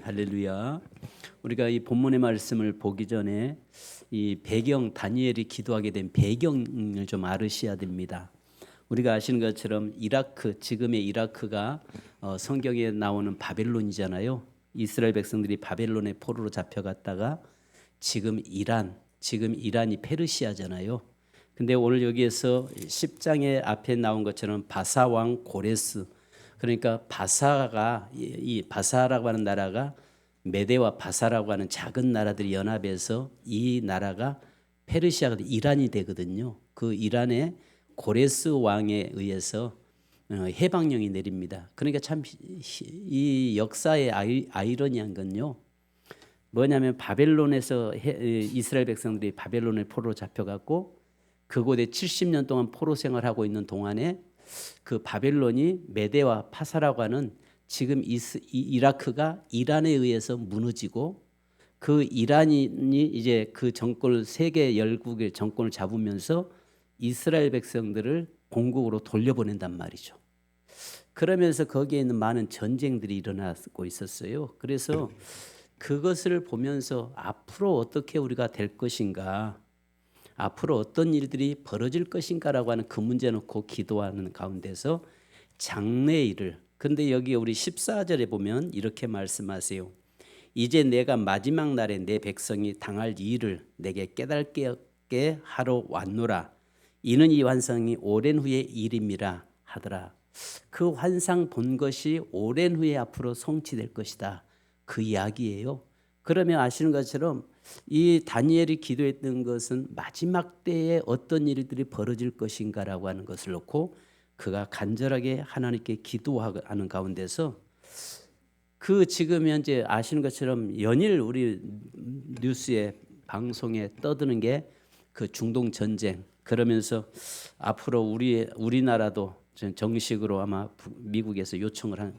할렐루야. 우리가 이 본문의 말씀을 보기 전에 이 배경, 다니엘이 기도하게 된 배경을 좀 알으셔야 됩니다. 우리가 아시는 것처럼 이라크, 지금의 이라크가 성경에 나오는 바벨론이잖아요. 이스라엘 백성들이 바벨론의 포로로 잡혀갔다가 지금 이란이 페르시아잖아요. 근데 오늘 여기에서 10장의 앞에 나온 것처럼 바사 왕 고레스, 그러니까 이 바사라고 하는 나라가 메대와 바사라고 하는 작은 나라들이 연합해서 이 나라가 페르시아가 이란이 되거든요. 그 이란의 고레스 왕에 의해서 해방령이 내립니다. 그러니까 참 이 역사의 아이러니한 건요, 뭐냐면 바벨론에서 이스라엘 백성들이 바벨론의 포로로 잡혀갔고 그곳에 70년 동안 포로 생활하고 있는 동안에 그 바벨론이 메대와 파사라고 하는 지금 이라크가 이란에 의해서 무너지고 그 이란이 이제 그 정권을 세계 열국의 정권을 잡으면서 이스라엘 백성들을 본국으로 돌려보낸단 말이죠. 그러면서 거기에 있는 많은 전쟁들이 일어나고 있었어요. 그래서 그것을 보면서 앞으로 어떻게 우리가 될 것인가, 앞으로 어떤 일들이 벌어질 것인가라고 하는 그 문제 놓고 기도하는 가운데서 장래의 일을, 근데 여기 우리 14절에 보면 이렇게 말씀하세요. 이제 내가 마지막 날에 내 백성이 당할 일을 내게 깨닫게 하러 왔노라. 이는 이 환상이 오랜 후의 일임이라 하더라. 그 환상 본 것이 오랜 후에 앞으로 성취될 것이다. 그 이야기예요. 그러면 아시는 것처럼 이 다니엘이 기도했던 것은 마지막 때에 어떤 일들이 벌어질 것인가라고 하는 것을 놓고 그가 간절하게 하나님께 기도하는 가운데서 그 지금 현재 아시는 것처럼 연일 우리 뉴스에 방송에 떠드는 게 그 중동 전쟁, 그러면서 앞으로 우리나라도 정식으로 아마 미국에서 요청을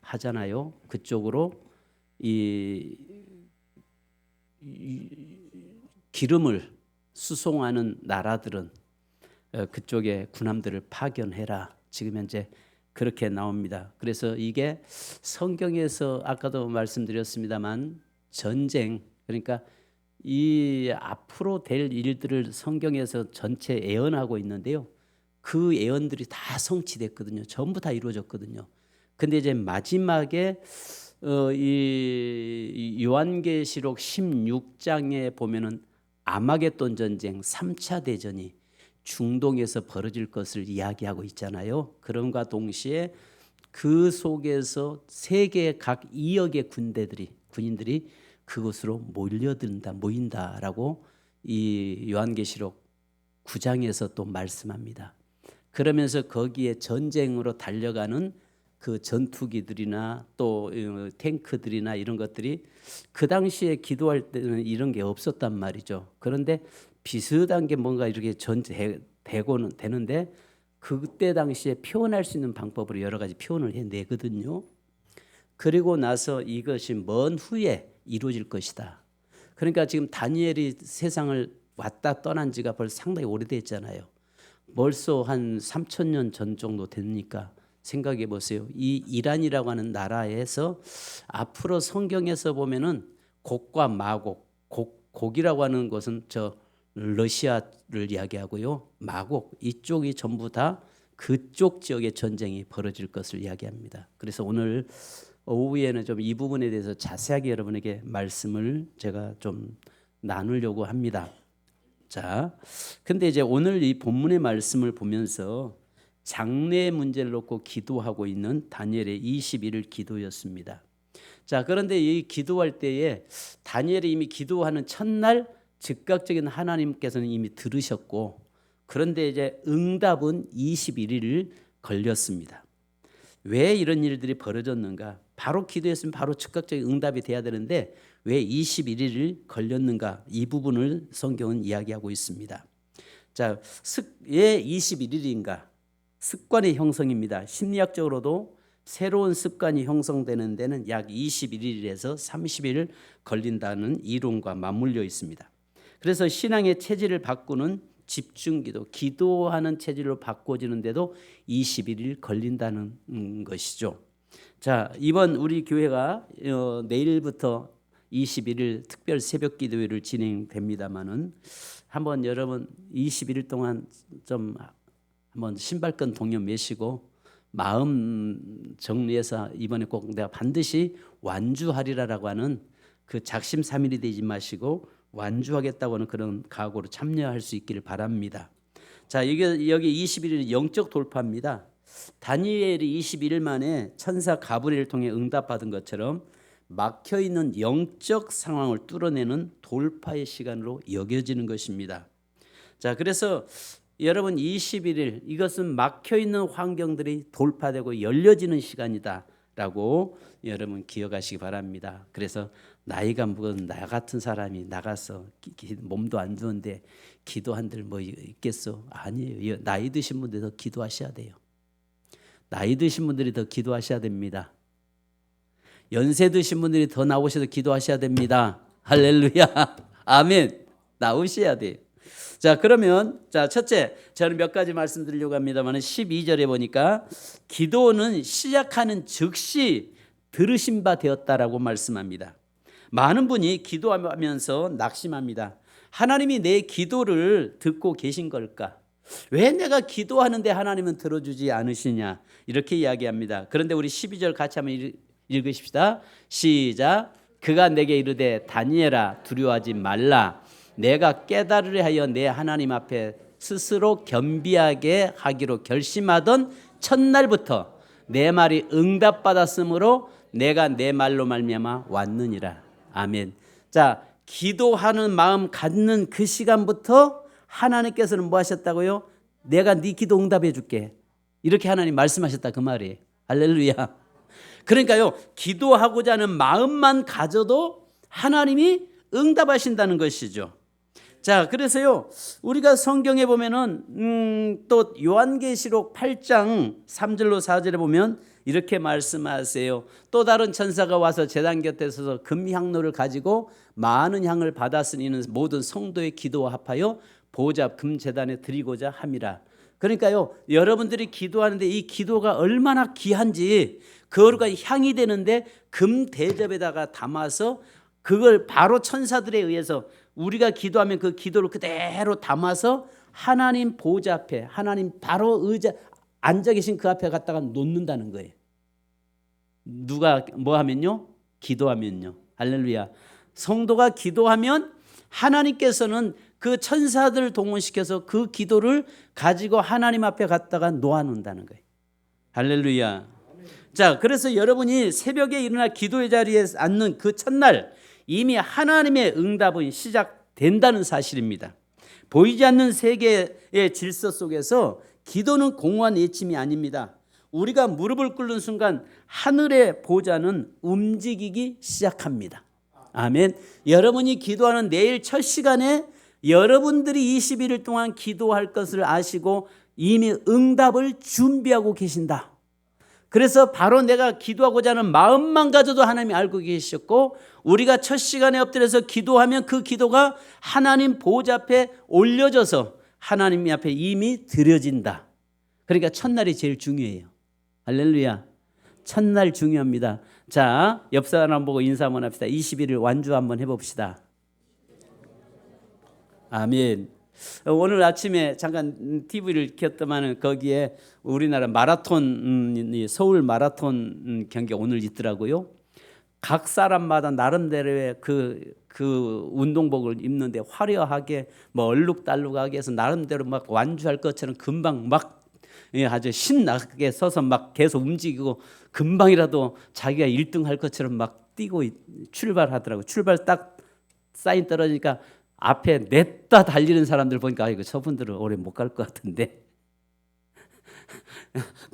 하잖아요. 그쪽으로 이 기름을 수송하는 나라들은 그쪽에 군함들을 파견해라. 지금 현재 그렇게 나옵니다. 그래서 이게 성경에서 아까도 말씀드렸습니다만 전쟁, 그러니까 이 앞으로 될 일들을 성경에서 전체 예언하고 있는데요. 그 예언들이 다 성취됐거든요. 전부 다 이루어졌거든요. 근데 이제 마지막에 이 요한계시록 16장에 보면은 아마겟돈 전쟁 3차 대전이 중동에서 벌어질 것을 이야기하고 있잖아요. 그럼과 동시에 그 속에서 세계 각 2억의 군인들이 그곳으로 모인다라고 이 요한계시록 9장에서 또 말씀합니다. 그러면서 거기에 전쟁으로 달려가는 그 전투기들이나 또 탱크들이나 이런 것들이 그 당시에 기도할 때는 이런 게 없었단 말이죠. 그런데 비슷한 게 뭔가 이렇게 되고는 되는데 그때 당시에 표현할 수 있는 방법으로 여러 가지 표현을 해내거든요. 그리고 나서 이것이 먼 후에 이루어질 것이다. 그러니까 지금 다니엘이 세상을 왔다 떠난 지가 벌써 상당히 오래됐잖아요. 벌써 한 3,000년 전 정도 되니까 생각해 보세요. 이 이란이라고 하는 나라에서 앞으로 성경에서 보면은 곡과 마곡, 곡이라고 하는 것은 저 러시아를 이야기하고요. 마곡 이쪽이 전부 다 그쪽 지역의 전쟁이 벌어질 것을 이야기합니다. 그래서 오늘 오후에는 좀 이 부분에 대해서 자세하게 여러분에게 말씀을 제가 좀 나누려고 합니다. 자, 근데 이제 오늘 이 본문의 말씀을 보면서 장래의 문제를 놓고 기도하고 있는 다니엘의 21일 기도였습니다. 자, 그런데 이 기도할 때에 다니엘이 이미 기도하는 첫날 즉각적인 하나님께서는 이미 들으셨고, 그런데 이제 응답은 21일 걸렸습니다. 왜 이런 일들이 벌어졌는가? 바로 기도했으면 바로 즉각적인 응답이 돼야 되는데 왜 21일을 걸렸는가? 이 부분을 성경은 이야기하고 있습니다. 자, 왜 21일인가? 습관의 형성입니다. 심리학적으로도 새로운 습관이 형성되는 데는 약 21일에서 30일 걸린다는 이론과 맞물려 있습니다. 그래서 신앙의 체질을 바꾸는 집중기도, 기도하는 체질로 바꿔지는데도 21일 걸린다는 것이죠. 자, 이번 우리 교회가 내일부터 21일 특별 새벽 기도회를 진행됩니다만은 한번 여러분 21일 동안 좀 한번 신발끈 동력 매시고 마음 정리해서 이번에 꼭 내가 반드시 완주하리라라고 하는 그 작심삼일이 되지 마시고 완주하겠다고 하는 그런 각오로 참여할 수 있기를 바랍니다. 자, 여기 21일 영적 돌파입니다. 다니엘이 21일 만에 천사 가브리엘을 통해 응답받은 것처럼 막혀있는 영적 상황을 뚫어내는 돌파의 시간으로 여겨지는 것입니다. 자, 그래서 여러분 21일 이것은 막혀있는 환경들이 돌파되고 열려지는 시간이다 라고 여러분 기억하시기 바랍니다. 그래서 나이가 먹은 나 같은 사람이 나가서 몸도 안 좋은데 기도한들 뭐 있겠어? 아니에요. 나이 드신 분들이 더 기도하셔야 돼요. 나이 드신 분들이 더 기도하셔야 됩니다. 연세 드신 분들이 더 나오셔서 기도하셔야 됩니다. 할렐루야. 아멘. 나오셔야 돼요. 자, 그러면 자, 첫째, 저는 몇 가지 말씀드리려고 합니다만 12절에 보니까 기도는 시작하는 즉시 들으신 바 되었다라고 말씀합니다. 많은 분이 기도하면서 낙심합니다. 하나님이 내 기도를 듣고 계신 걸까? 왜 내가 기도하는데 하나님은 들어주지 않으시냐? 이렇게 이야기합니다. 그런데 우리 12절 같이 한번 읽으십시다. 시작. 그가 내게 이르되 다니엘아 두려워하지 말라. 내가 깨달으려 하여 내 하나님 앞에 스스로 겸비하게 하기로 결심하던 첫날부터 내 말이 응답받았으므로 내가 내 말로 말미암아 왔느니라. 아멘. 자, 기도하는 마음 갖는 그 시간부터 하나님께서는 뭐 하셨다고요? 내가 네 기도 응답해 줄게. 이렇게 하나님 말씀하셨다 그 말이에요. 할렐루야. 그러니까요, 기도하고자 하는 마음만 가져도 하나님이 응답하신다는 것이죠. 자, 그래서요, 우리가 성경에 보면은 또 요한계시록 8장 3절로 4절에 보면 이렇게 말씀하세요. 또 다른 천사가 와서 제단 곁에 서서 금향로를 가지고 많은 향을 받았으니 이는 모든 성도의 기도와 합하여 보좌 금제단에 드리고자 함이라. 그러니까요, 여러분들이 기도하는데 이 기도가 얼마나 귀한지 그거가 향이 되는데 금 대접에다가 담아서 그걸 바로 천사들에 의해서 우리가 기도하면 그 기도를 그대로 담아서 하나님 보좌 앞에 하나님 바로 의자 앉아 계신 그 앞에 갖다가 놓는다는 거예요. 누가 뭐 하면요? 기도하면요. 할렐루야. 성도가 기도하면 하나님께서는 그 천사들을 동원시켜서 그 기도를 가지고 하나님 앞에 갖다가 놓아놓는다는 거예요. 할렐루야. 자, 그래서 여러분이 새벽에 일어나 기도의 자리에 앉는 그 첫날 이미 하나님의 응답은 시작된다는 사실입니다. 보이지 않는 세계의 질서 속에서 기도는 공허한 외침이 아닙니다. 우리가 무릎을 꿇는 순간 하늘의 보좌는 움직이기 시작합니다. 아멘. 여러분이 기도하는 내일 첫 시간에 여러분들이 21일 동안 기도할 것을 아시고 이미 응답을 준비하고 계신다. 그래서 바로 내가 기도하고자 하는 마음만 가져도 하나님이 알고 계셨고 우리가 첫 시간에 엎드려서 기도하면 그 기도가 하나님 보좌 앞에 올려져서 하나님 앞에 이미 드려진다. 그러니까 첫날이 제일 중요해요. 할렐루야. 첫날 중요합니다. 자, 옆 사람 보고 인사 한번 합시다. 21일 완주 한번 해봅시다. 아멘. 오늘 아침에 잠깐 TV를 켰더만 거기에 우리나라 마라톤 서울 마라톤 경기 오늘 있더라고요. 각 사람마다 나름대로의 그 운동복을 입는데 화려하게 뭐 얼룩달룩하게 해서 나름대로 막 완주할 것처럼 금방 막 아주 신나게 서서 막 계속 움직이고 금방이라도 자기가 1등 할 것처럼 막 뛰고 출발하더라고요. 출발 딱 사인 떨어지니까 앞에 냈다 달리는 사람들 보니까 이거 저분들은 오래 못 갈 것 같은데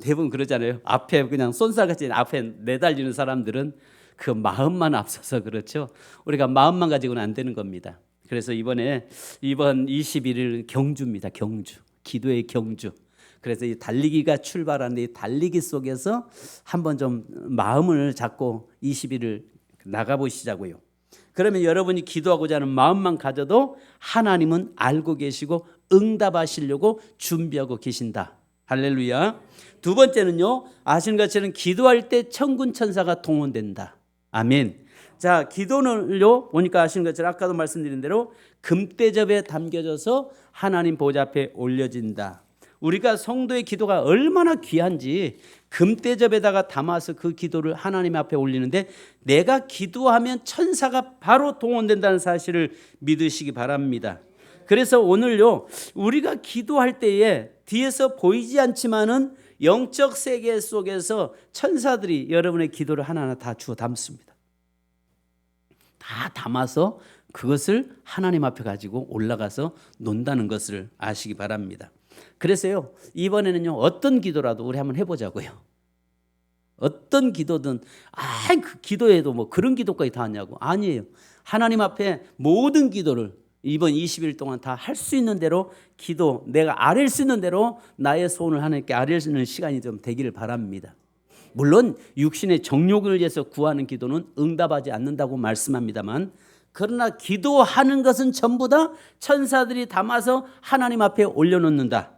대부분 그러잖아요. 앞에 그냥 쏜살같이 앞에 내달리는 사람들은 그 마음만 앞서서 그렇죠. 우리가 마음만 가지고는 안 되는 겁니다. 그래서 이번 21일 경주입니다. 경주. 기도의 경주. 그래서 이 달리기가 출발하는데 이 달리기 속에서 한번 좀 마음을 잡고 21일 나가보시자고요. 그러면 여러분이 기도하고자 하는 마음만 가져도 하나님은 알고 계시고 응답하시려고 준비하고 계신다. 할렐루야. 두 번째는요, 아시는 것처럼 기도할 때 천군 천사가 동원된다. 아멘. 자, 기도는요 보니까 아시는 것처럼 아까도 말씀드린 대로 금대접에 담겨져서 하나님 보좌 앞에 올려진다. 우리가 성도의 기도가 얼마나 귀한지 금대접에다가 담아서 그 기도를 하나님 앞에 올리는데, 내가 기도하면 천사가 바로 동원된다는 사실을 믿으시기 바랍니다. 그래서 오늘요, 우리가 기도할 때에 뒤에서 보이지 않지만은 영적 세계 속에서 천사들이 여러분의 기도를 하나하나 다 주워 담습니다. 다 담아서 그것을 하나님 앞에 가지고 올라가서 논다는 것을 아시기 바랍니다. 그래서요, 이번에는요, 어떤 기도라도 우리 한번 해보자고요. 어떤 기도든, 그 기도에도 뭐 그런 기도까지 다 하냐고. 아니에요. 하나님 앞에 모든 기도를 이번 20일 동안 다 할 수 있는 대로 기도, 내가 아뢰 수 있는 대로 나의 소원을 하나님께 아뢰는 시간이 좀 되기를 바랍니다. 물론 육신의 정욕을 위해서 구하는 기도는 응답하지 않는다고 말씀합니다만, 그러나 기도하는 것은 전부 다 천사들이 담아서 하나님 앞에 올려놓는다.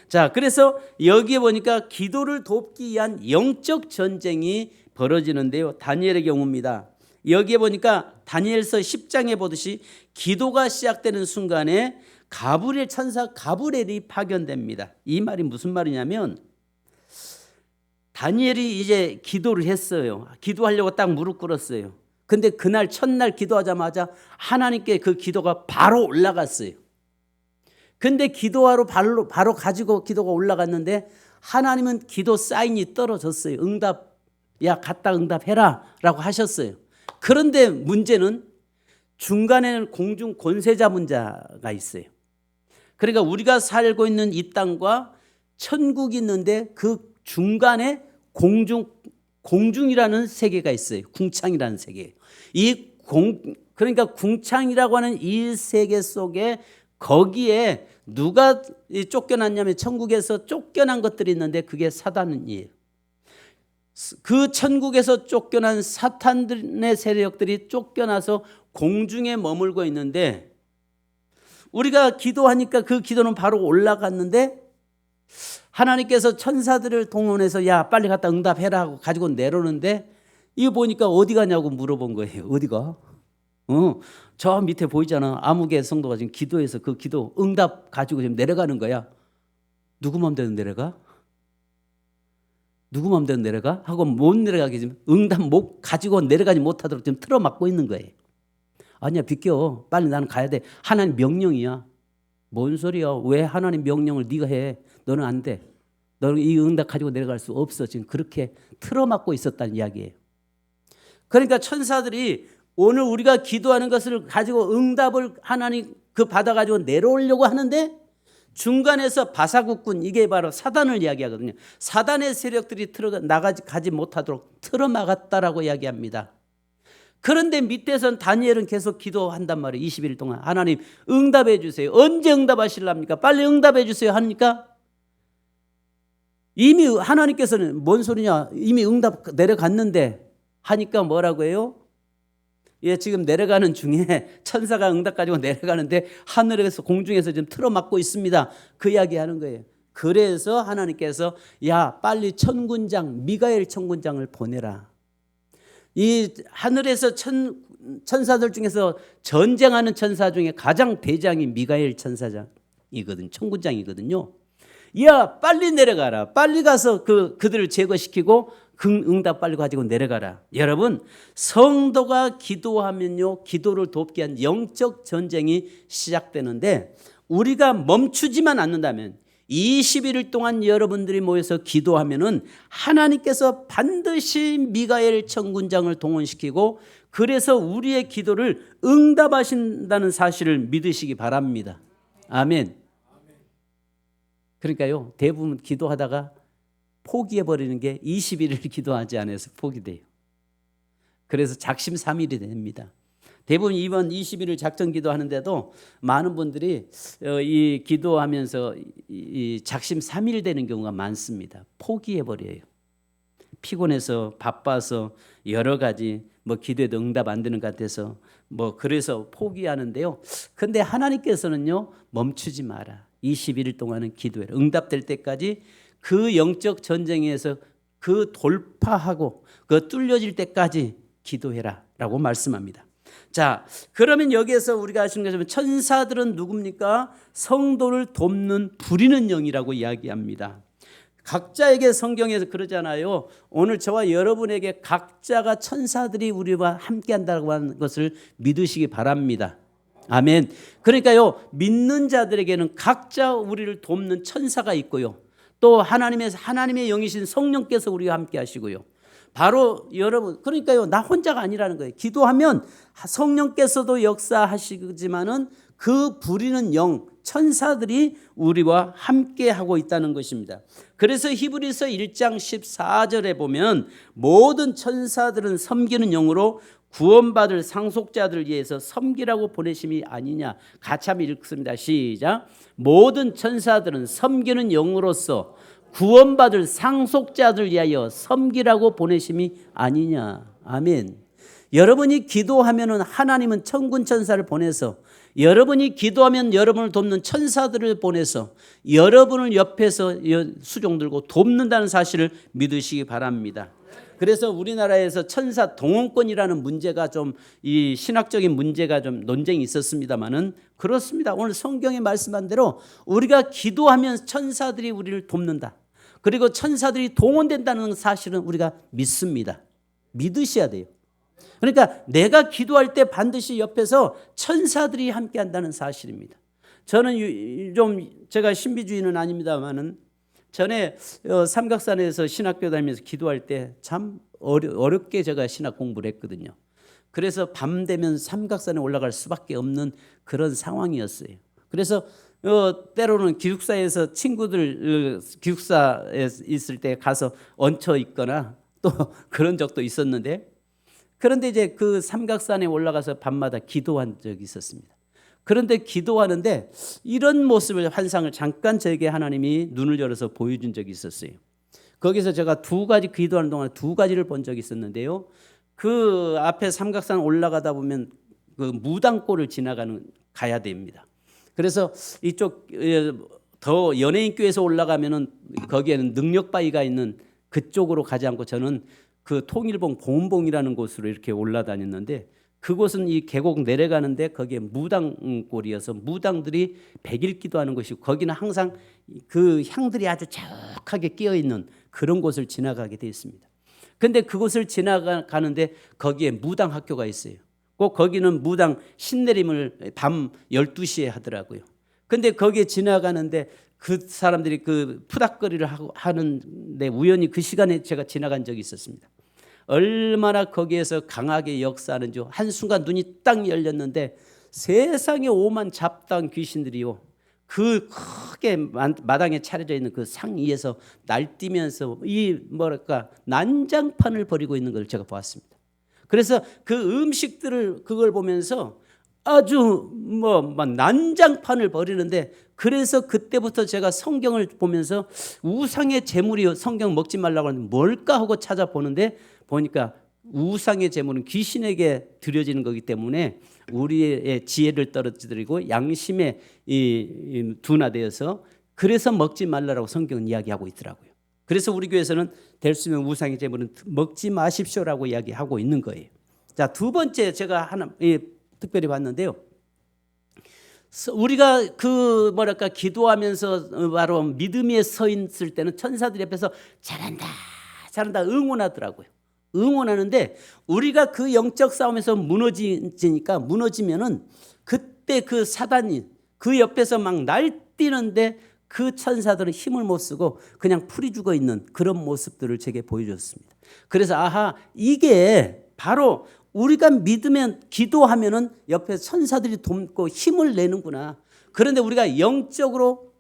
자, 그래서 여기에 보니까 기도를 돕기 위한 영적 전쟁이 벌어지는데요, 다니엘의 경우입니다. 여기에 보니까 다니엘서 10장에 보듯이 기도가 시작되는 순간에 가브리엘 천사 가브리엘이 파견됩니다. 이 말이 무슨 말이냐면, 다니엘이 이제 기도를 했어요. 기도하려고 딱 무릎 꿇었어요. 근데 그날 첫날 기도하자마자 하나님께 그 기도가 바로 올라갔어요. 근데 기도하러 바로 가지고 기도가 올라갔는데, 하나님은 기도 사인이 떨어졌어요. 응답, 야 갔다 응답해라 라고 하셨어요. 그런데 문제는 중간에는 공중 권세자 문자가 있어요. 그러니까 우리가 살고 있는 이 땅과 천국이 있는데 그 중간에 공중이라는 세계가 있어요. 궁창이라는 세계. 그러니까 궁창이라고 하는 이 세계 속에, 거기에 누가 쫓겨났냐면 천국에서 쫓겨난 것들이 있는데 그게 사단이에요. 그 천국에서 쫓겨난 사탄들의 세력들이 쫓겨나서 공중에 머물고 있는데, 우리가 기도하니까 그 기도는 바로 올라갔는데, 하나님께서 천사들을 동원해서 야 빨리 갔다 응답해라 하고 가지고 내려오는데, 이거 보니까 어디 가냐고 물어본 거예요. 어디가? 저 밑에 보이잖아. 아무개 성도가 지금 기도해서 그 기도 응답 가지고 지금 내려가는 거야. 누구 맘대로 내려가? 누구 맘대로 내려가? 하고 못 내려가게 지금 응답 못 가지고 내려가지 못하도록 지금 틀어막고 있는 거예요. 아니야, 비켜. 빨리 나는 가야 돼. 하나님 명령이야. 뭔 소리야? 왜 하나님 명령을 네가 해? 너는 안 돼. 너는 이 응답 가지고 내려갈 수 없어. 지금 그렇게 틀어막고 있었다는 이야기예요. 그러니까 천사들이 오늘 우리가 기도하는 것을 가지고 응답을 하나님 받아가지고 내려오려고 하는데, 중간에서 바사국군, 이게 바로 사단을 이야기하거든요. 사단의 세력들이 나가지 못하도록 틀어막았다라고 이야기합니다. 그런데 밑에선 다니엘은 계속 기도한단 말이에요. 20일 동안. 하나님 응답해 주세요. 언제 응답하실랍니까? 빨리 응답해 주세요 하니까, 이미 하나님께서는 뭔 소리냐, 이미 응답 내려갔는데 하니까 뭐라고 해요? 예, 지금 내려가는 중에 천사가 응답 가지고 내려가는데 하늘에서 공중에서 지금 틀어막고 있습니다. 그 이야기 하는 거예요. 그래서 하나님께서 야 빨리 천군장 미가엘 천군장을 보내라. 이 하늘에서 천사들 중에서 전쟁하는 천사 중에 가장 대장이 미가엘 천사장이거든, 천군장이거든요. 야 빨리 내려가라. 빨리 가서 그들을 제거시키고 응답 빨리 가지고 내려가라. 여러분, 성도가 기도하면요, 기도를 돕기 위한 영적 전쟁이 시작되는데, 우리가 멈추지만 않는다면 21일 동안 여러분들이 모여서 기도하면은 하나님께서 반드시 미가엘 천군장을 동원시키고, 그래서 우리의 기도를 응답하신다는 사실을 믿으시기 바랍니다. 아멘. 그러니까요, 대부분 기도하다가 포기해버리는 게 21일 기도하지 않아서 포기돼요. 그래서 작심삼일이 됩니다. 대부분 이번 21일 작전 기도하는데도 많은 분들이 이 기도하면서 이 작심삼일 되는 경우가 많습니다. 포기해버려요. 피곤해서, 바빠서, 여러 가지 기도에도 응답 안 되는 것 같아서 그래서 포기하는데요. 근데 하나님께서는요, 멈추지 마라. 21일 동안은 기도해라. 응답될 때까지 그 영적 전쟁에서 그 돌파하고 그 뚫려질 때까지 기도해라라고 말씀합니다. 자, 그러면 여기에서 우리가 아시는 것처럼 천사들은 누굽니까? 성도를 돕는 부리는 영이라고 이야기합니다. 각자에게 성경에서 그러잖아요. 오늘 저와 여러분에게 각자가 천사들이 우리와 함께한다고 하는 것을 믿으시기 바랍니다. 아멘. 그러니까요, 믿는 자들에게는 각자 우리를 돕는 천사가 있고요, 또 하나님의 영이신 성령께서 우리와 함께 하시고요. 바로 여러분, 그러니까요, 나 혼자가 아니라는 거예요. 기도하면 성령께서도 역사하시지만은 그 부리는 영, 천사들이 우리와 함께 하고 있다는 것입니다. 그래서 히브리서 1장 14절에 보면 모든 천사들은 섬기는 영으로 구원받을 상속자들을 위해서 섬기라고 보내심이 아니냐. 같이 한번 읽습니다. 시작. 모든 천사들은 섬기는 영으로서 구원받을 상속자들 위하여 섬기라고 보내심이 아니냐. 아멘. 여러분이 기도하면은 하나님은 천군 천사를 보내서, 여러분이 기도하면 여러분을 돕는 천사들을 보내서 여러분을 옆에서 수종 들고 돕는다는 사실을 믿으시기 바랍니다. 그래서 우리나라에서 천사 동원권이라는 문제가 좀, 이 신학적인 문제가 좀 논쟁이 있었습니다만은 그렇습니다. 오늘 성경에 말씀한 대로 우리가 기도하면 천사들이 우리를 돕는다. 그리고 천사들이 동원된다는 사실은 우리가 믿습니다. 믿으셔야 돼요. 그러니까 내가 기도할 때 반드시 옆에서 천사들이 함께 한다는 사실입니다. 저는 좀, 제가 신비주의는 아닙니다만은 전에 삼각산에서 신학교 다니면서 기도할 때 참 어렵게 제가 신학 공부를 했거든요. 그래서 밤 되면 삼각산에 올라갈 수밖에 없는 그런 상황이었어요. 그래서 때로는 기숙사에서 친구들 기숙사에 있을 때 가서 얹혀 있거나 또 그런 적도 있었는데, 그런데 이제 그 삼각산에 올라가서 밤마다 기도한 적이 있었습니다. 그런데 기도하는데 이런 모습을, 환상을 잠깐 저에게 하나님이 눈을 열어서 보여준 적이 있었어요. 거기서 제가 두 가지, 기도하는 동안 두 가지를 본 적이 있었는데요. 그 앞에 삼각산 올라가다 보면 그 무당골을 가야 됩니다. 그래서 이쪽 더 연예인교에서 올라가면은 거기에는 능력바위가 있는 그쪽으로 가지 않고 저는 그 통일봉 보은봉이라는 곳으로 이렇게 올라다녔는데, 그곳은 이 계곡 내려가는데 거기에 무당골이어서 무당들이 100일 기도하는 것이고, 거기는 항상 그 향들이 아주 자욱하게 끼어 있는 그런 곳을 지나가게 되어 있습니다. 그런데 그곳을 지나가는데 거기에 무당 학교가 있어요. 꼭 거기는 무당 신내림을 밤 12시에 하더라고요. 그런데 거기에 지나가는데 그 사람들이 그 푸닥거리를 하는데 우연히 그 시간에 제가 지나간 적이 있었습니다. 얼마나 거기에서 강하게 역사하는지, 한순간 눈이 딱 열렸는데 세상에 오만 잡다한 귀신들이요, 그 크게 마당에 차려져 있는 그 상 위에서 날뛰면서 이 뭐랄까 난장판을 벌이고 있는 걸 제가 보았습니다. 그래서 그 음식들을 그걸 보면서 아주 막 난장판을 벌이는데, 그래서 그때부터 제가 성경을 보면서 우상의 제물이 성경 먹지 말라고 하는데 뭘까 하고 찾아보는데, 보니까 우상의 제물은 귀신에게 드려지는 거기 때문에 우리의 지혜를 떨어뜨리고 양심에 둔화되어서, 그래서 먹지 말라고 성경은 이야기하고 있더라고요. 그래서 우리 교회에서는 될 수 있는 우상의 제물은 먹지 마십시오라고 이야기하고 있는 거예요. 자, 두 번째 제가 하나 특별히 봤는데요. 우리가 그 뭐랄까 기도하면서 바로 믿음에 서 있을 때는 천사들 옆에서 잘한다 잘한다 응원하더라고요. 응원하는데 우리가 그 영적 싸움에서 무너지면은 그때 그 사단이 그 옆에서 막 날뛰는데 그 천사들은 힘을 못 쓰고 그냥 풀이 죽어 있는 그런 모습들을 제게 보여줬습니다. 그래서 아하, 이게 바로 우리가 믿으면, 기도하면은 옆에 천사들이 돕고 힘을 내는구나. 그런데 우리가 영적으로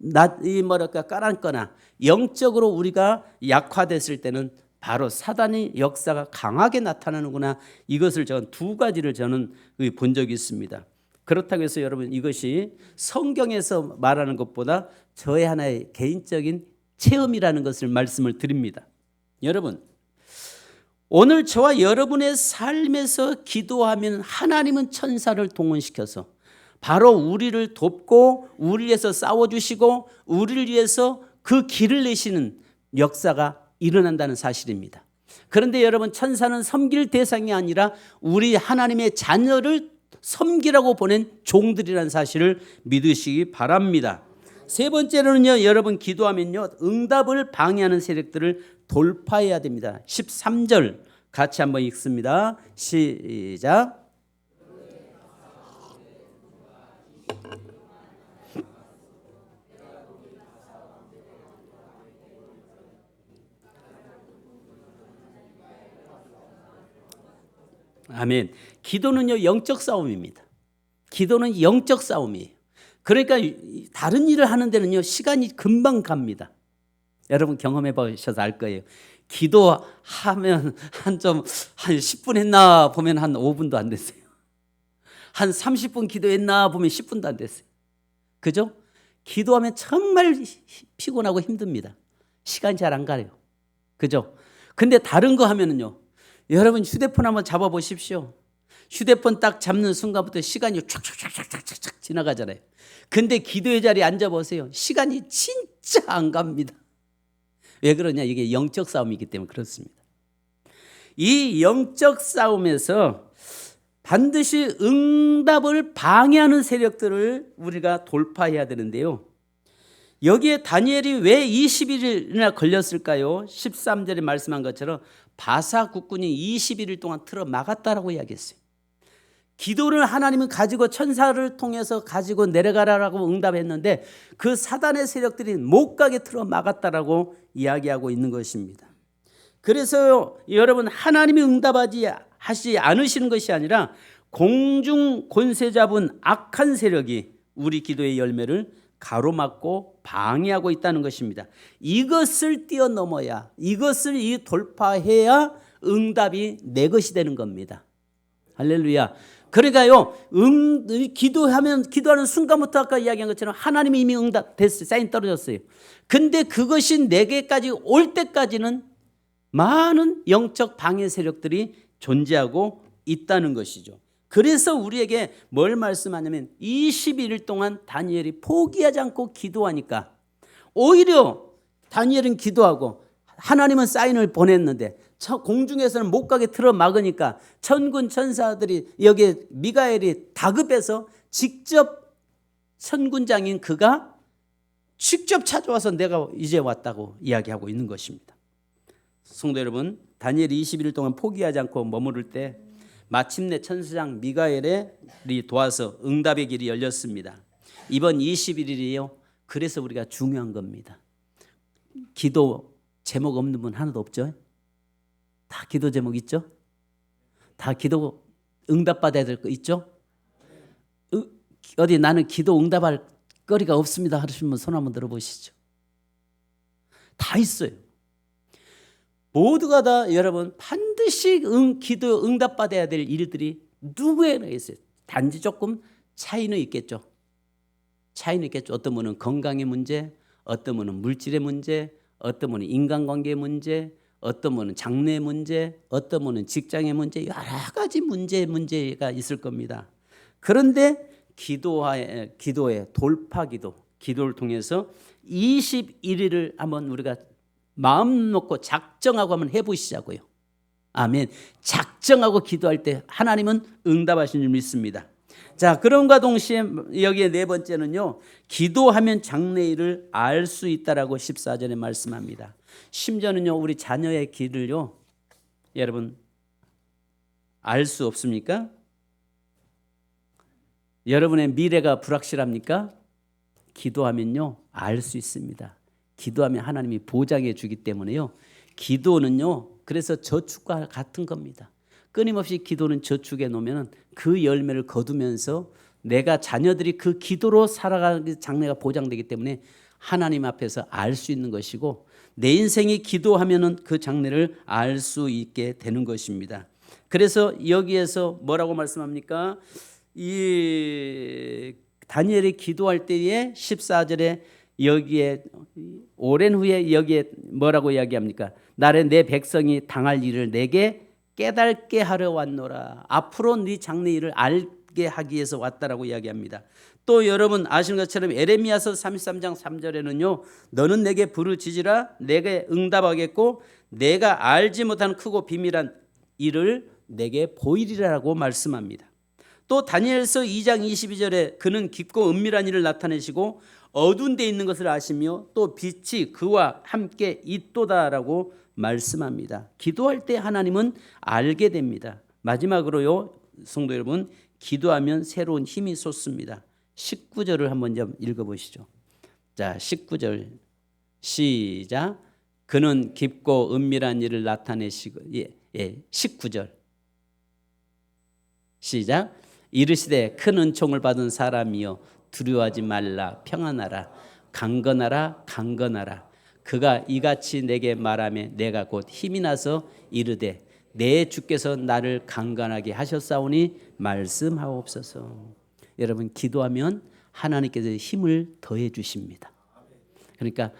까놨거나 영적으로 우리가 약화됐을 때는 바로 사단의 역사가 강하게 나타나는구나. 이것을 저는 두 가지를 저는 본 적이 있습니다. 그렇다고 해서 여러분, 이것이 성경에서 말하는 것보다 저의 하나의 개인적인 체험이라는 것을 말씀을 드립니다. 여러분, 오늘 저와 여러분의 삶에서 기도하면 하나님은 천사를 동원시켜서 바로 우리를 돕고 우리를 위해서 싸워주시고 우리를 위해서 그 길을 내시는 역사가 일어난다는 사실입니다. 그런데 여러분, 천사는 섬길 대상이 아니라 우리 하나님의 자녀를 섬기라고 보낸 종들이라는 사실을 믿으시기 바랍니다. 세 번째로는요, 여러분, 기도하면요 응답을 방해하는 세력들을 돌파해야 됩니다. 13절 같이 한번 읽습니다. 시작. 아멘. 기도는요 영적 싸움입니다. 기도는 영적 싸움이에요. 그러니까 다른 일을 하는 데는요 시간이 금방 갑니다. 여러분 경험해 보셔서 알 거예요. 기도하면 한 10분 했나 보면 한 5분도 안 됐어요. 한 30분 기도했나 보면 10분도 안 됐어요. 그죠? 기도하면 정말 피곤하고 힘듭니다. 시간이 잘 안 가요. 그죠? 근데 다른 거 하면은요, 여러분 휴대폰 한번 잡아 보십시오. 휴대폰 딱 잡는 순간부터 시간이 촥촥촥촥촥 지나가잖아요. 근데 기도의 자리에 앉아 보세요. 시간이 진짜 안 갑니다. 왜 그러냐? 이게 영적 싸움이기 때문에 그렇습니다. 이 영적 싸움에서 반드시 응답을 방해하는 세력들을 우리가 돌파해야 되는데요. 여기에 다니엘이 왜 20일이나 걸렸을까요? 13절에 말씀한 것처럼 바사 국군이 21일 동안 틀어 막았다라고 이야기했어요. 기도를 하나님은 가지고 천사를 통해서 가지고 내려가라라고 응답했는데 그 사단의 세력들이 못 가게 틀어 막았다라고 이야기하고 있는 것입니다. 그래서 여러분, 하나님이 응답하지 않으시는 것이 아니라 공중 권세 잡은 악한 세력이 우리 기도의 열매를 가로막고 방해하고 있다는 것입니다. 이것을 뛰어넘어야, 이것을 돌파해야 응답이 내 것이 되는 겁니다. 할렐루야. 그러니까요, 기도하는 순간부터 아까 이야기한 것처럼 하나님이 이미 응답됐어요. 사인 떨어졌어요. 근데 그것이 내게까지 올 때까지는 많은 영적 방해 세력들이 존재하고 있다는 것이죠. 그래서 우리에게 뭘 말씀하냐면 21일 동안 다니엘이 포기하지 않고 기도하니까 오히려 다니엘은 기도하고 하나님은 사인을 보냈는데 공중에서는 못 가게 틀어 막으니까 천군 천사들이 여기에 미가엘이 다급해서 직접 천군장인 그가 직접 찾아와서 내가 이제 왔다고 이야기하고 있는 것입니다. 성도 여러분, 다니엘이 21일 동안 포기하지 않고 머무를 때 마침내 천사장 미가엘이 도와서 응답의 길이 열렸습니다. 이번 21일이요. 그래서 우리가 중요한 겁니다. 기도 제목 없는 분 하나도 없죠? 다 기도 제목 있죠? 다 기도 응답받아야 될 거 있죠? 어디 나는 기도 응답할 거리가 없습니다 하시는 분 손 한번 들어보시죠. 다 있어요. 모두가 다 여러분 반드시 기도 응답받아야 될 일들이 누구에나 있어요. 단지 조금 차이는 있겠죠. 어떤 분은 건강의 문제, 어떤 분은 물질의 문제, 어떤 분은 인간관계의 문제, 어떤 분은 장래 문제, 어떤 분은 직장의 문제, 여러 가지 문제가 있을 겁니다. 그런데 기도의 돌파 기도를 통해서 21일을 한번 우리가 마음 놓고 작정하고 한번 해보시자고요. 아멘. 작정하고 기도할 때 하나님은 응답하시는 줄 믿습니다. 자, 그럼과 동시에 여기에 네 번째는요, 기도하면 장래일을 알 수 있다라고 14절에 말씀합니다. 심지어는요, 우리 자녀의 길을요, 여러분 알 수 없습니까? 여러분의 미래가 불확실합니까? 기도하면요 알 수 있습니다. 기도하면 하나님이 보장해 주기 때문에요. 기도는요, 그래서 저축과 같은 겁니다. 끊임없이 기도는 저축해 놓으면 그 열매를 거두면서 내가 자녀들이 그 기도로 살아가는 장래가 보장되기 때문에 하나님 앞에서 알 수 있는 것이고, 내 인생이 기도하면은 그 장래를 알 수 있게 되는 것입니다. 그래서 여기에서 뭐라고 말씀합니까? 이 다니엘이 기도할 때에 14절에 여기에 오랜 후에 여기에 뭐라고 이야기합니까? 나를 내 백성이 당할 일을 내게 깨닫게 하려 왔노라. 앞으로 네 장래 일을 갚게 하기 위해서 왔다라고 이야기합니다. 또 여러분 아시는 것처럼 에레미야서 33장 3절에는요. 너는 내게 부르짖으라 내게 응답하겠고 내가 알지 못한 크고 비밀한 일을 내게 보이리라고 말씀합니다. 또 다니엘서 2장 22절에 그는 깊고 은밀한 일을 나타내시고 어두운 데 있는 것을 아시며 또 빛이 그와 함께 있도다라고 말씀합니다. 기도할 때 하나님은 알게 됩니다. 마지막으로요, 성도 여러분, 기도하면 새로운 힘이 솟습니다. 19절을 한번 좀 읽어보시죠. 자, 19절 시작. 그는 깊고 은밀한 일을 나타내시고 19절 시작. 이르시되 큰 은총을 받은 사람이여 두려워하지 말라 평안하라 강건하라 강건하라 그가 이같이 내게 말하며 내가 곧 힘이 나서 이르되 내 주께서 나를 강건하게 하셨사오니 말씀하옵소서. 여러분 기도하면 하나님께서 힘을 더해 주십니다. 그러니까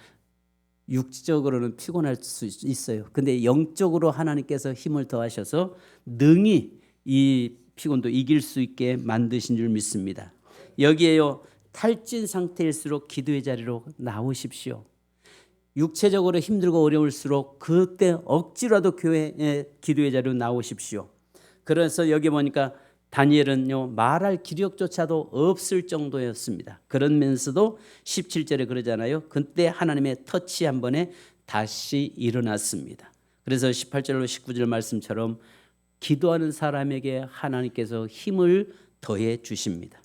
육적으로는 피곤할 수 있어요. 근데 영적으로 하나님께서 힘을 더하셔서 능히 이 피곤도 이길 수 있게 만드신 줄 믿습니다. 여기에요, 탈진 상태일수록 기도의 자리로 나오십시오. 육체적으로 힘들고 어려울수록 그때 억지로라도 교회에 기도의 자리로 나오십시오. 그래서 여기 보니까 다니엘은요 말할 기력조차도 없을 정도였습니다. 그러면서도 17절에 그러잖아요. 그때 하나님의 터치 한 번에 다시 일어났습니다. 그래서 18절로 19절 말씀처럼 기도하는 사람에게 하나님께서 힘을 더해 주십니다.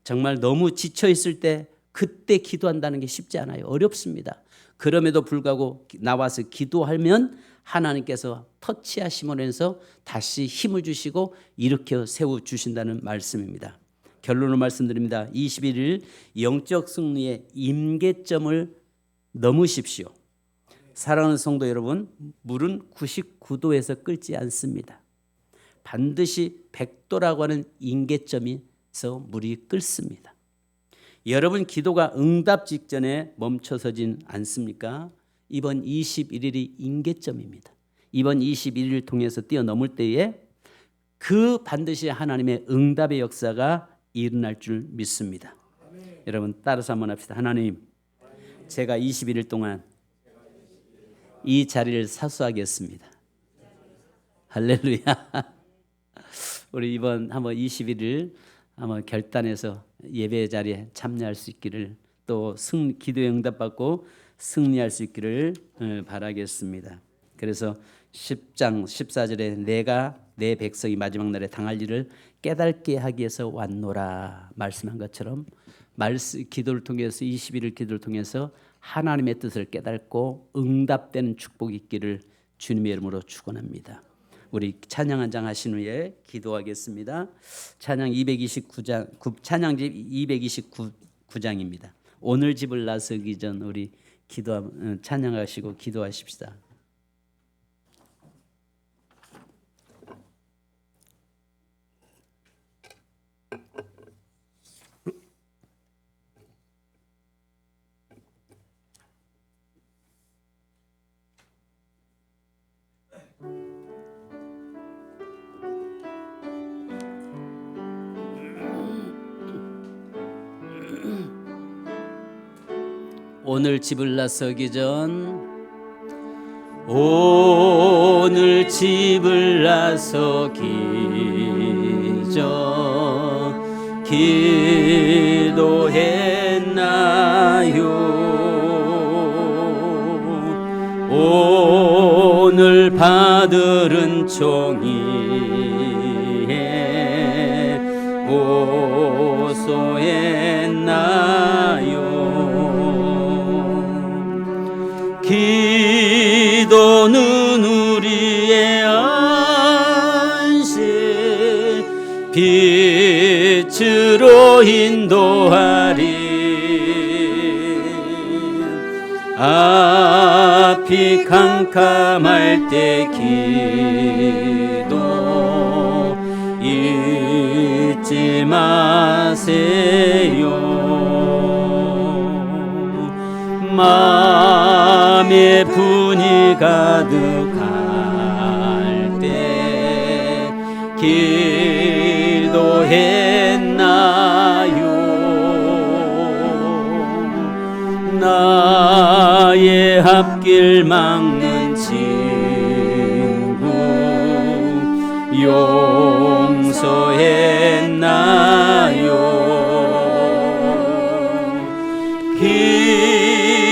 정말 너무 지쳐 있을 때 그때 기도한다는 게 쉽지 않아요. 어렵습니다. 그럼에도 불구하고 나와서 기도하면 하나님께서 터치하심으로 해서 다시 힘을 주시고 일으켜 세워주신다는 말씀입니다. 결론으로 말씀드립니다. 21일 영적 승리의 임계점을 넘으십시오. 사랑하는 성도 여러분, 물은 99도에서 끓지 않습니다. 반드시 100도라고 하는 임계점에서 물이 끓습니다. 여러분 기도가 응답 직전에 멈춰서진 않습니까? 이번 21일이 임계점입니다. 이번 21일을 통해서 뛰어넘을 때에 그 반드시 하나님의 응답의 역사가 일어날 줄 믿습니다. 여러분 따라서 한번 합시다. 하나님, 제가 21일 동안 이 자리를 사수하겠습니다. 할렐루야. 우리 이번 한번 21일 한번 결단해서 예배 자리에 참여할 수 있기를, 또 기도에 응답받고 승리할 수 있기를 바라겠습니다. 그래서 10장 14절에 내가 내 백성이 마지막 날에 당할 일을 깨닫게 하기 위해서 왔노라 말씀한 것처럼 기도를 통해서 21일 기도를 통해서 하나님의 뜻을 깨닫고 응답되는 축복이 있기를 주님의 이름으로 축원합니다. 우리 찬양 한 장 하신 후에 기도하겠습니다. 찬양 229장, 찬양집 229장입니다. 오늘 집을 나서기 전 우리 찬양하시고 기도하십시다. 오늘 집을 나서기 전 오늘 집을 나서기 전 기도했나요? 오늘 받을 은총이에 고소했나요? 기도는 우리의 안식 빛으로 인도하리. 앞이 캄캄할 때 기도 잊지 마세요. 마음에 분이 가득할 때 기도했나요? 앞길 막는 친구 용서했나요?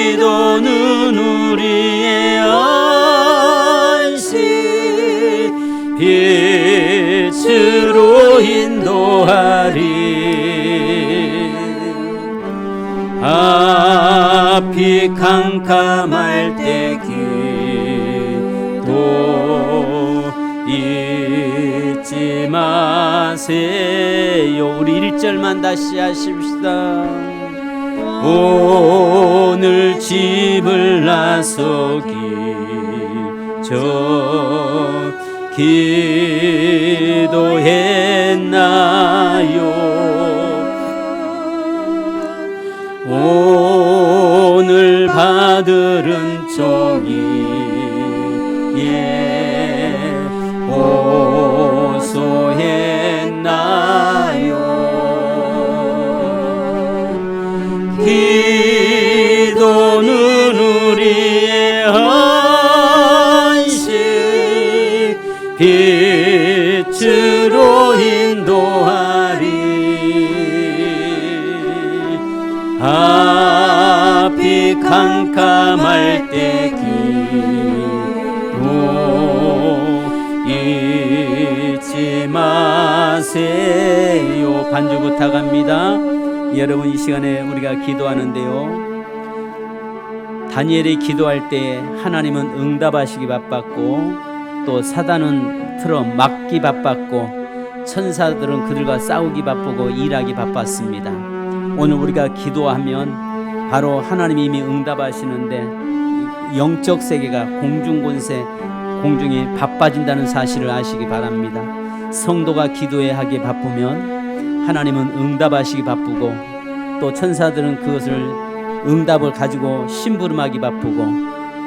기도는 우리의 안식 빛으로 인도하리. 앞이 캄캄할 때 기도 잊지 마세요. 우리 1절만 다시 하십시다. 오늘 집을 나서기 전 기도했나요? 오늘 받들은 종이에 호소했나요? 기도는 우리의 안식 빛으로 인도하리. 앞이 캄캄할 때 기도 잊지 마세요. 반주 부탁합니다. 여러분, 이 시간에 우리가 기도하는데요, 다니엘이 기도할 때 하나님은 응답하시기 바빴고 또 사단은 틀어 막기 바빴고 천사들은 그들과 싸우기 바쁘고 일하기 바빴습니다. 오늘 우리가 기도하면 바로 하나님이 이미 응답하시는데 영적 세계가 공중권세, 공중이 바빠진다는 사실을 아시기 바랍니다. 성도가 기도에 하기에 바쁘면 하나님은 응답하시기 바쁘고 또 천사들은 그것을 응답을 가지고 심부름하기 바쁘고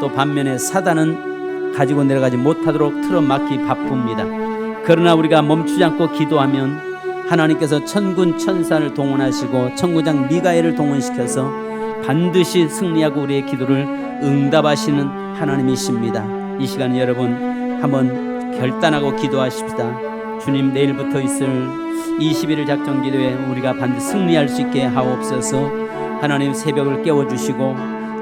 또 반면에 사단은 가지고 내려가지 못하도록 틀어막기 바쁩니다. 그러나 우리가 멈추지 않고 기도하면 하나님께서 천군 천사를 동원하시고 천구장 미가엘을 동원시켜서 반드시 승리하고 우리의 기도를 응답하시는 하나님이십니다. 이 시간 여러분 한번 결단하고 기도하십시다. 주님, 내일부터 있을 21일 작전 기도에 우리가 반드시 승리할 수 있게 하옵소서. 하나님, 새벽을 깨워주시고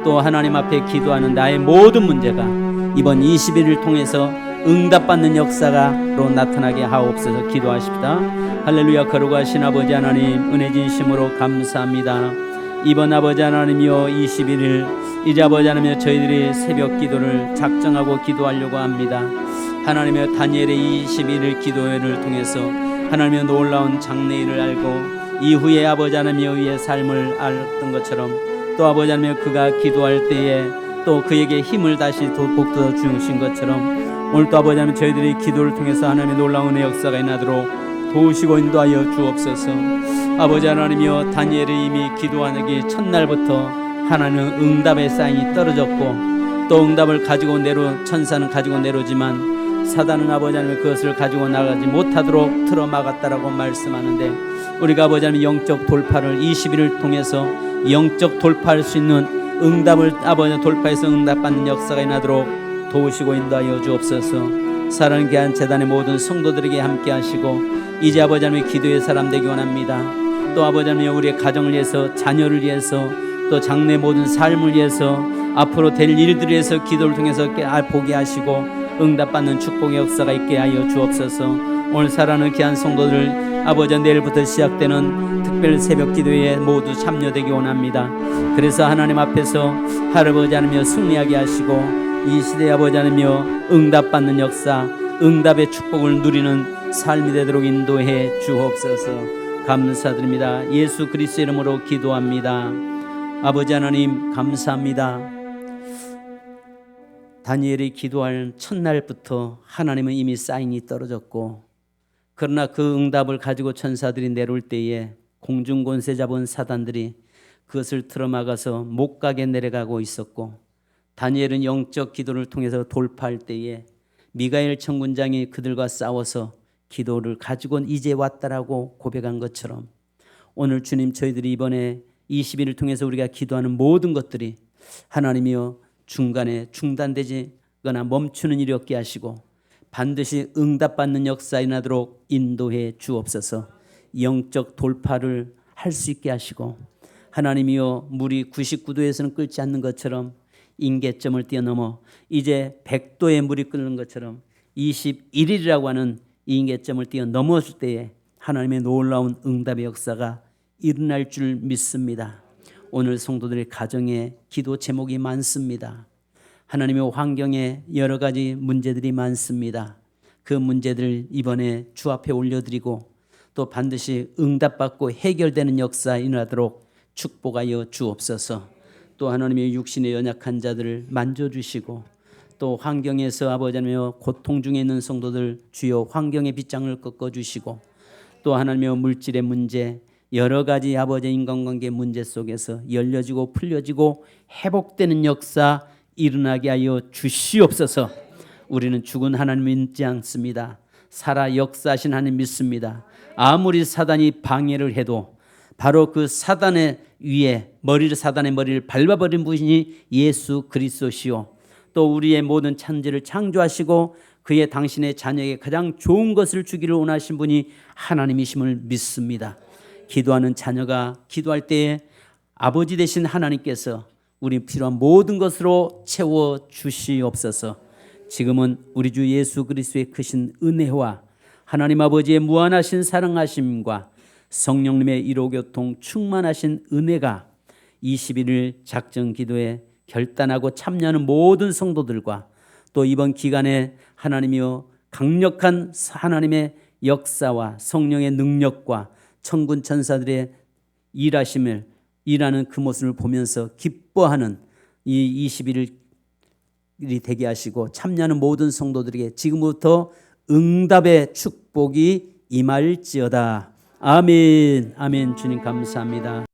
또 하나님 앞에 기도하는 나의 모든 문제가 이번 21일을 통해서 응답받는 역사가로 나타나게 하옵소서. 기도하십시다. 할렐루야. 거룩하신 아버지 하나님, 은혜 진심으로 감사합니다. 이번 아버지 하나님이여 21일 이제 아버지 하나님이여 저희들이 새벽 기도를 작정하고 기도하려고 합니다. 하나님이여 다니엘의 21일 기도회를 통해서 하나님이여 놀라운 장래일을 알고 이후에 아버지 하나님이여 의의 삶을 알았던 것처럼 또 아버지 하나님이여 그가 기도할 때에 또 그에게 힘을 다시 북돋아 주신 것처럼 오늘 또 아버지 하나님 저희들이 기도를 통해서 하나님의 놀라운 은혜 역사가 일어나도록 도우시고 인도하여 주옵소서. 아버지 하나님이여 다니엘이 이미 기도하기 첫날부터 하나님은 응답의 사인이 떨어졌고 또 응답을 가지고 천사는 가지고 내려오지만 사단은 아버지 하나님 그것을 가지고 나가지 못하도록 틀어막았다라고 말씀하는데 우리가 아버지 하나님 영적 돌파를 20일을 통해서 영적 돌파할 수 있는 응답을 아버지 돌파해서 응답받는 역사가 일어나도록 도우시고 인도하여 주옵소서. 사랑의 귀한 재단의 모든 성도들에게 함께 하시고 이제 아버지 하나님의 기도의 사람 되기 원합니다. 또 아버지 하나님 우리의 가정을 위해서 자녀를 위해서 또 장래 모든 삶을 위해서 앞으로 될 일들을 위해서 기도를 통해서 보게 하시고 응답받는 축복의 역사가 있게 하여 주옵소서. 오늘 사랑하는 귀한 성도들 아버지 내일부터 시작되는 특별 새벽 기도에 모두 참여되기 원합니다. 그래서 하나님 앞에서 할아버지 하나님이여 승리하게 하시고 이 시대에 아버지 하나님이여 응답받는 역사 응답의 축복을 누리는 삶이 되도록 인도해 주옵소서. 감사드립니다. 예수 그리스도의 이름으로 기도합니다. 아버지 하나님 감사합니다. 다니엘이 기도할 첫날부터 하나님은 이미 사인이 떨어졌고 그러나 그 응답을 가지고 천사들이 내려올 때에 공중권세 잡은 사단들이 그것을 틀어막아서 못 가게 내려가고 있었고 다니엘은 영적 기도를 통해서 돌파할 때에 미가엘 천군장이 그들과 싸워서 기도를 가지고는 이제 왔다라고 고백한 것처럼 오늘 주님 저희들이 이번에 20일을 통해서 우리가 기도하는 모든 것들이 하나님이여 중간에 중단되거나 멈추는 일이 없게 하시고 반드시 응답받는 역사에 나도록 인도해 주옵소서. 영적 돌파를 할 수 있게 하시고 하나님이여 물이 99도에서는 끓지 않는 것처럼 임계점을 뛰어넘어 이제 100도의 물이 끓는 것처럼 21일이라고 하는 이 임계점을 뛰어넘었을 때에 하나님의 놀라운 응답의 역사가 일어날 줄 믿습니다. 오늘 성도들의 가정에 기도 제목이 많습니다. 하나님의 환경에 여러 가지 문제들이 많습니다. 그 문제들을 이번에 주 앞에 올려드리고 또 반드시 응답받고 해결되는 역사 일어나도록 축복하여 주옵소서. 또 하나님의 육신의 연약한 자들을 만져주시고 또 환경에서 아버지 하나님의 고통 중에 있는 성도들 주여 환경의 빗장을 꺾어주시고 또 하나님의 물질의 문제 여러 가지 아버지의 인간관계 문제 속에서 열려지고 풀려지고 회복되는 역사 일어나게 하여 주시옵소서. 우리는 죽은 하나님 믿지 않습니다. 살아 역사하신 하나님 믿습니다. 아무리 사단이 방해를 해도 바로 그 사단의 위에 사단의 머리를 밟아버린 분이 예수 그리스도시요 또 우리의 모든 천지를 창조하시고 그의 당신의 자녀에게 가장 좋은 것을 주기를 원하신 분이 하나님이심을 믿습니다. 기도하는 자녀가 기도할 때에 아버지 되신 하나님께서 우리 필요한 모든 것으로 채워 주시옵소서. 지금은 우리 주 예수 그리스도의 크신 은혜와 하나님 아버지의 무한하신 사랑하심과 성령님의 일호교통 충만하신 은혜가 21일 작정 기도에 결단하고 참여하는 모든 성도들과 또 이번 기간에 하나님이여 강력한 하나님의 역사와 성령의 능력과 천군 천사들의 일하는 그 모습을 보면서 기뻐하는 이 21일이 되게 하시고 참여하는 모든 성도들에게 지금부터 응답의 축복이 임할지어다. 아멘. 아멘. 주님 감사합니다.